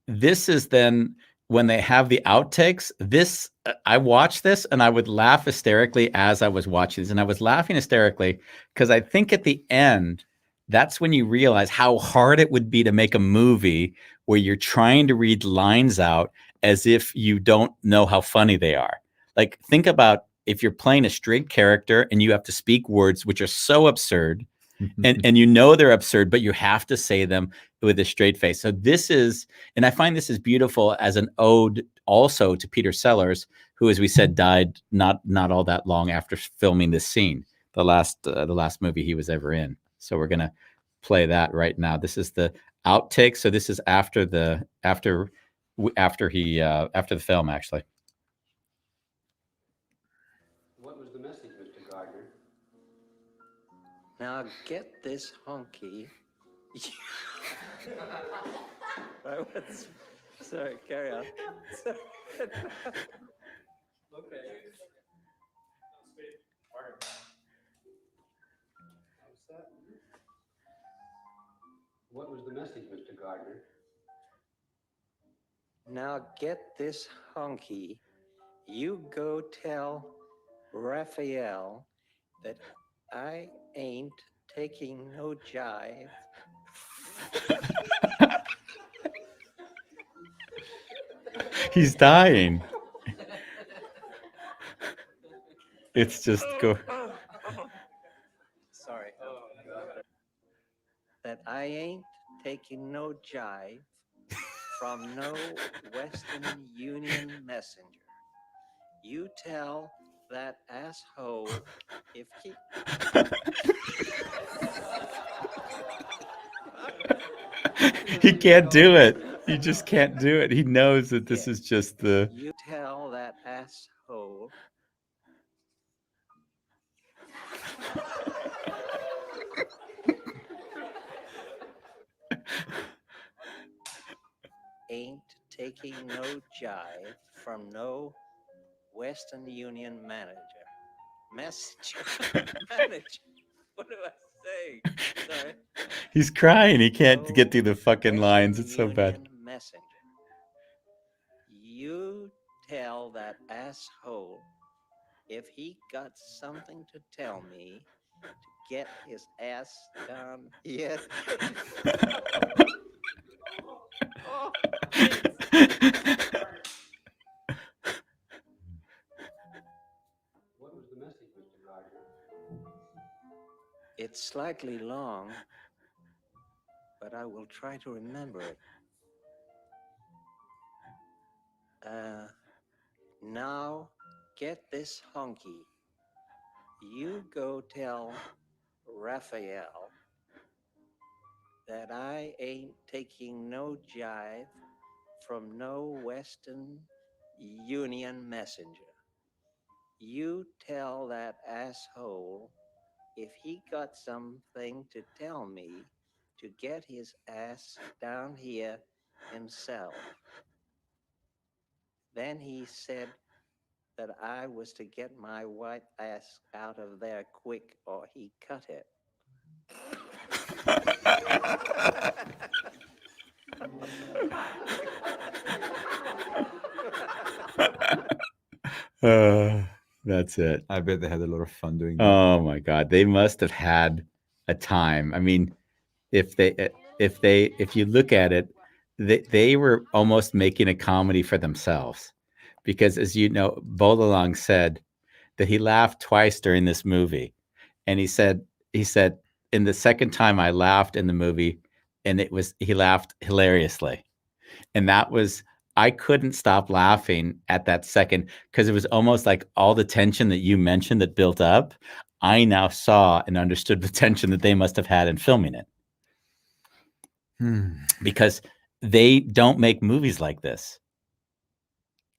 This is then when they have the outtakes. This I watched this and I would laugh hysterically as I was watching this, and I was laughing hysterically because I think at the end, that's when you realize how hard it would be to make a movie where you're trying to read lines out as if you don't know how funny they are. like think about if you're playing a straight character and you have to speak words which are so absurd, and you know they're absurd, but you have to say them with a straight face. So this is, and I find this is beautiful as an ode also to Peter Sellers, who, as we said, died not all that long after filming this scene, the last movie he was ever in. So we're gonna play that right now. This is the outtake. So this is after the film, actually. What was the message, Mr. Gardner? Now get this honky. Sorry, carry on. Okay. What was the message, Mr. Gardner? Now get this honky. You go tell Raphael that I ain't taking no jive. He's dying. It's just go. Sorry. That I ain't taking no jive from no Western Union messenger. You tell that asshole if he... He can't do it. He just can't do it. He knows that this is just the. You tell that asshole. Ain't taking no jive from no Western Union manager. Manager. What do I say? Sorry. He's crying. He can't get through the fucking lines. It's so bad. Union messenger. You tell that asshole if he got something to tell me to get his ass down here. Oh. What was the message, Mr. Gardner? It's slightly long, but I will try to remember it. Now, get this honky. You go tell Raphael that I ain't taking no jive from no Western Union messenger. You tell that asshole if he got something to tell me to get his ass down here himself. Then he said that I was to get my white ass out of there quick or he cut it. That's it. I bet they had a lot of fun doing that. Oh my God, they must have had a time. I mean, if you look at it, they were almost making a comedy for themselves, because, as you know, Bolalang said that he laughed twice during this movie, and he said in the second time I laughed in the movie, and he laughed hilariously, and that was. I couldn't stop laughing at that second, because it was almost like all the tension that you mentioned that built up. I now saw and understood the tension that they must have had in filming it. Because they don't make movies like this.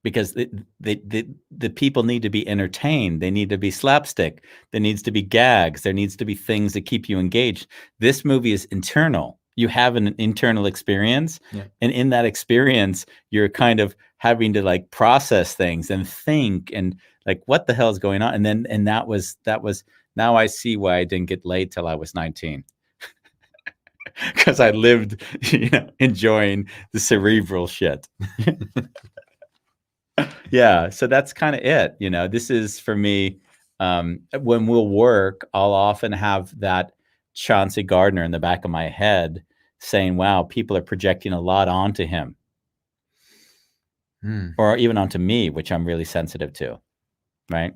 Because the people need to be entertained. They need to be slapstick. There needs to be gags. There needs to be things that keep you engaged. This movie is internal. You have an internal experience, and in that experience, you're kind of having to like process things and think and like, what the hell is going on? And that was now I see why I didn't get laid till I was 19. Because I lived, enjoying the cerebral shit. Yeah, so that's kind of it. This is for me. When we'll work, I'll often have that Chauncey Gardner in the back of my head saying, wow, people are projecting a lot onto him. Or even onto me, which I'm really sensitive to. right?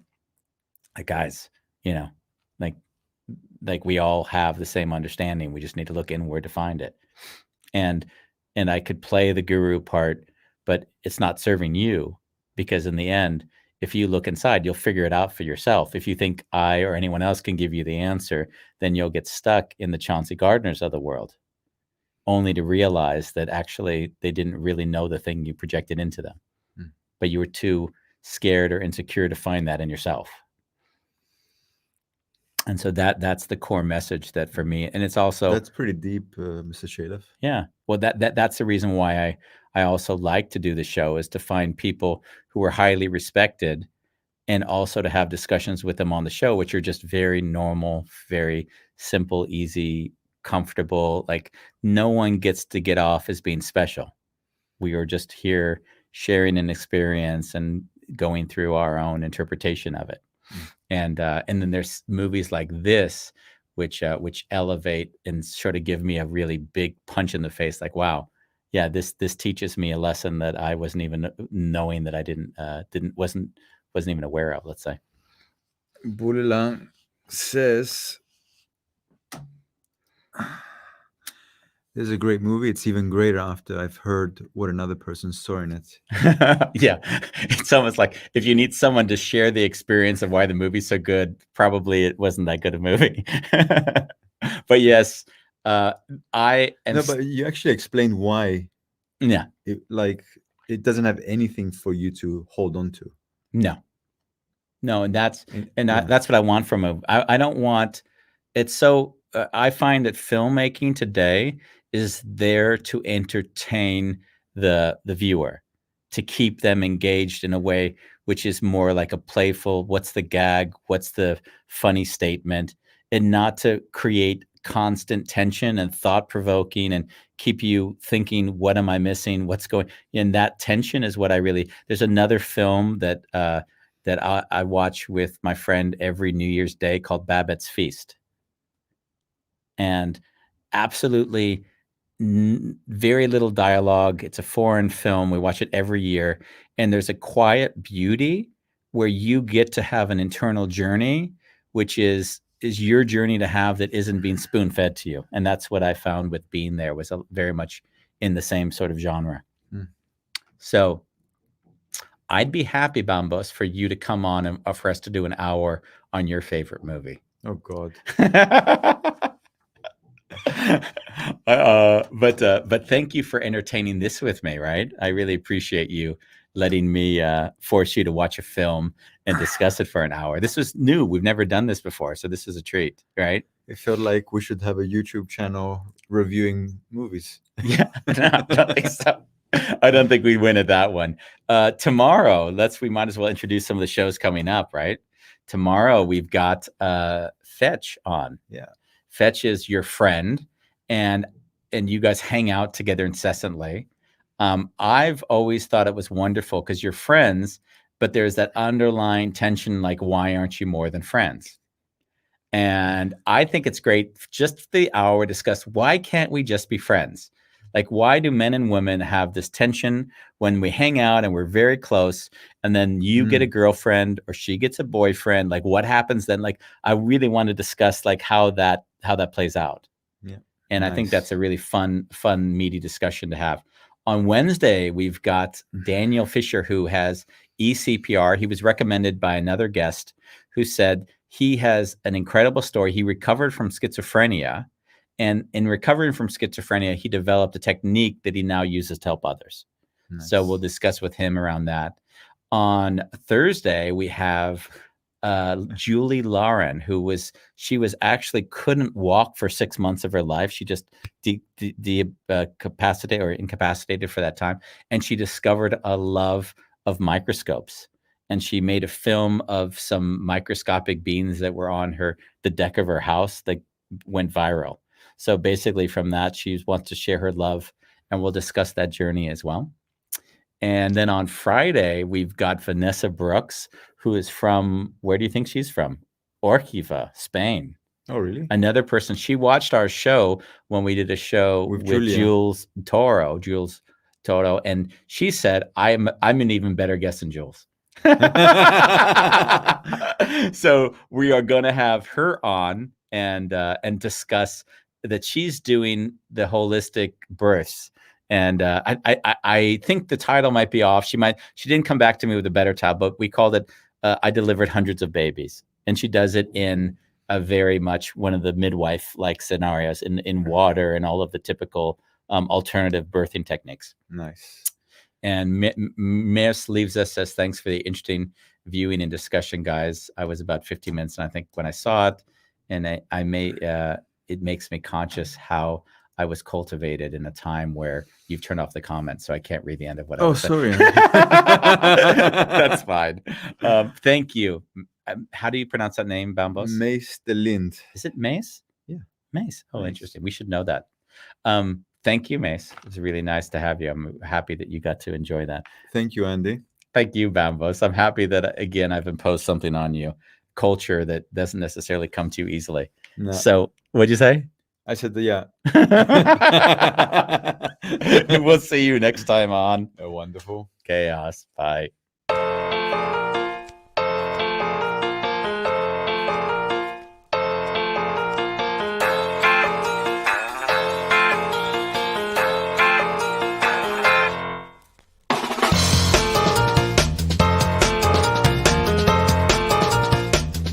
Like, guys, you know, like we all have the same understanding. We just need to look inward to find it. And I could play the guru part, but it's not serving you, because in the end, if you look inside, you'll figure it out for yourself. If you think I or anyone else can give you the answer, then you'll get stuck in the Chauncey Gardners of the world, only to realize that actually they didn't really know the thing you projected into them, but you were too scared or insecure to find that in yourself. And so that's the core message that for me, and it's also That's pretty deep, Mr. Shalev. Yeah. Well, that's the reason why I also like to do the show, is to find people who are highly respected, and also to have discussions with them on the show, which are just very normal, very simple, easy, comfortable. Like, no one gets to get off as being special. We are just here sharing an experience and going through our own interpretation of it. And then there's movies like this, which elevate and sort of give me a really big punch in the face. Like, wow, yeah, this teaches me a lesson that I wasn't even knowing, that I wasn't even aware of. Let's say. Bulilang says, "This is a great movie. It's even greater after I've heard what another person saw in it." Yeah, it's almost like if you need someone to share the experience of why the movie's so good, probably it wasn't that good a movie. But yes, I am. No, but you actually explained why. Yeah. It doesn't have anything for you to hold on to. No, and that's what I want from a. I don't want. It's so. I find that filmmaking today is there to entertain the viewer, to keep them engaged in a way which is more like a playful, what's the gag, what's the funny statement, and not to create constant tension and thought-provoking and keep you thinking, what am I missing? What's going? And that tension is what I really. There's another film that I watch with my friend every New Year's Day called Babette's Feast. And absolutely very little dialogue. It's a foreign film. We watch it every year. And there's a quiet beauty where you get to have an internal journey, which is your journey to have, that isn't being spoon-fed to you. And that's what I found with Being There, was very much in the same sort of genre. So I'd be happy, Bambos, for you to come on and for us to do an hour on your favorite movie. Oh, God. But thank you for entertaining this with me, right? I really appreciate you letting me force you to watch a film and discuss it for an hour. This was new. We've never done this before, so this is a treat, right? It felt like we should have a YouTube channel reviewing movies. Yeah, no, I don't think so. I don't think we'd win at that one. Tomorrow, we might as well introduce some of the shows coming up, right? Tomorrow we've got Fetch on. Yeah. Fetch is your friend, and you guys hang out together incessantly. I've always thought it was wonderful because you're friends, but there's that underlying tension, like, why aren't you more than friends? And I think it's great just the hour discuss, why can't we just be friends? Like, why do men and women have this tension when we hang out and we're very close, and then you get a girlfriend or she gets a boyfriend? Like, what happens then? Like, I really want to discuss like how that plays out. Yeah. And I think that's a really fun, meaty discussion to have. On Wednesday, we've got Daniel Fisher, who has ECPR. He was recommended by another guest who said he has an incredible story. He recovered from schizophrenia. And in recovering from schizophrenia, he developed a technique that he now uses to help others. Nice. So we'll discuss with him around that. On Thursday, we have Julie Lauren, she was actually couldn't walk for 6 months of her life. She just incapacitated for that time. And she discovered a love of microscopes. And she made a film of some microscopic beings that were on the deck of her house that went viral. So basically from that, she wants to share her love, and we'll discuss that journey as well. And then on Friday, we've got Vanessa Brooks, who is from, where do you think she's from? Orquiva, Spain. Oh, really? Another person. She watched our show when we did a show with Jules Toro, and she said, I'm an even better guest than Jules. So we are going to have her on and discuss that she's doing the holistic births. And I think the title might be off. She didn't come back to me with a better title, but we called it I Delivered Hundreds of Babies. And she does it in a very much one of the midwife-like scenarios in water and all of the typical alternative birthing techniques. Nice. And Miss leaves us, says, thanks for the interesting viewing and discussion, guys. I was about 15 minutes, and I think when I saw it, and it makes me conscious how I was cultivated in a time where you've turned off the comments, so I can't read the end of what I was saying. Sorry. That's fine. Thank you. How do you pronounce that name, Bambos? Mace de Lind. Is it Mace? Yeah. Mace. Oh, Mace. interesting. We should know that. Thank you, Mace. It was really nice to have you. I'm happy that you got to enjoy that. Thank you, Andy. Thank you, Bambos. I'm happy that, again, I've imposed something on you. Culture that doesn't necessarily come to you easily. No. So what'd you say? I said, yeah. We'll see you next time on Wonderful. Chaos. Bye.